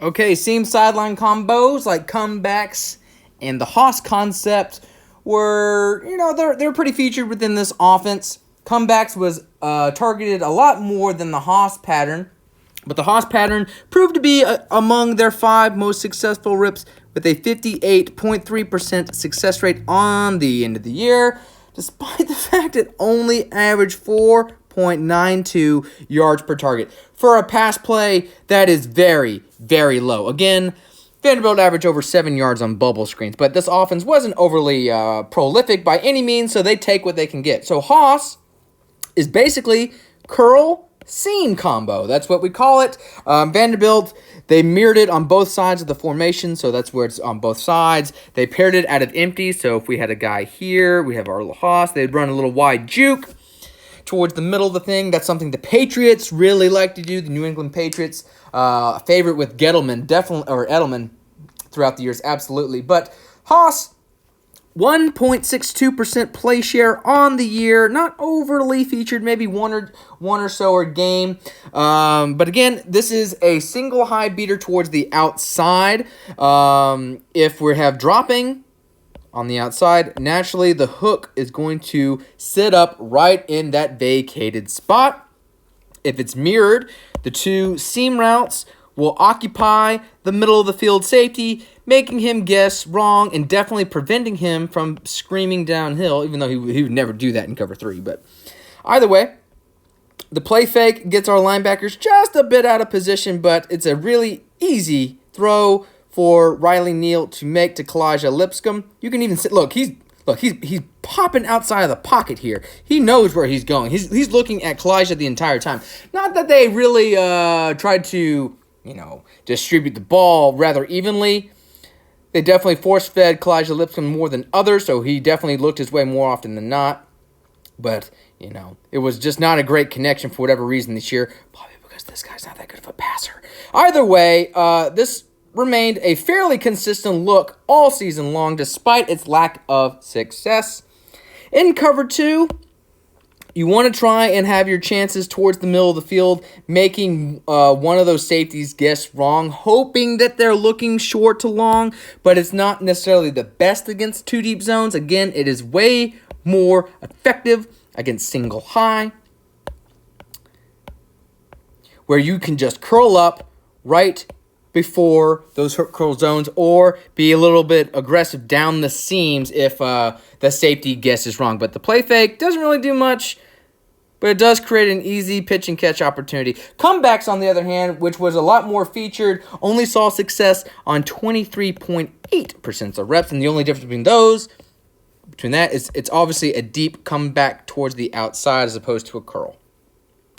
Okay, seam sideline combos like comebacks and the Haas concept were, they're pretty featured within this offense. Comebacks was targeted a lot more than the Haas pattern, but the Haas pattern proved to be among their 5 most successful rips with a 58.3% success rate on the end of the year, despite the fact it only averaged 4.92 yards per target. For a pass play, that is very, very low. Again, Vanderbilt averaged over 7 yards on bubble screens, but this offense wasn't overly prolific by any means, so they take what they can get. So Haas is basically curl seam combo. That's what we call it. Vanderbilt, they mirrored it on both sides of the formation, so that's where it's on both sides. They paired it out of empty, so if we had a guy here, we have our little Haas, they'd run a little wide juke towards the middle of the thing. That's something the Patriots really like to do, the New England Patriots. A favorite with Gettleman, definitely, or Edelman throughout the years, absolutely. But Haas, 1.62% play share on the year, not overly featured, maybe one or so a game. But again, this is a single high beater towards the outside. If we have dropping on the outside, naturally the hook is going to sit up right in that vacated spot. If it's mirrored, the 2 seam routes will occupy the middle of the field safety, making him guess wrong and definitely preventing him from screaming downhill, even though he would never do that in cover 3. But either way, the play fake gets our linebackers just a bit out of position, but it's a really easy throw for Riley Neal to make to Kalijah Lipscomb. You can even see, he's popping outside of the pocket here. He knows where he's going. He's looking at Kalijah the entire time. Not that they really tried to, distribute the ball rather evenly. They definitely force-fed Kalijah Lipscomb more than others, so he definitely looked his way more often than not. But, it was just not a great connection for whatever reason this year. Probably because this guy's not that good of a passer. Either way, this remained a fairly consistent look all season long, despite its lack of success. In cover 2, you want to try and have your chances towards the middle of the field, making one of those safeties guess wrong, hoping that they're looking short to long, but it's not necessarily the best against 2 deep zones. Again, it is way more effective against single high, where you can just curl up right before those hook curl zones or be a little bit aggressive down the seams if the safety guesses wrong. But the play fake doesn't really do much, but it does create an easy pitch and catch opportunity. Comebacks, on the other hand, which was a lot more featured, only saw success on 23.8% of reps, and the only difference between that is it's obviously a deep comeback towards the outside as opposed to a curl.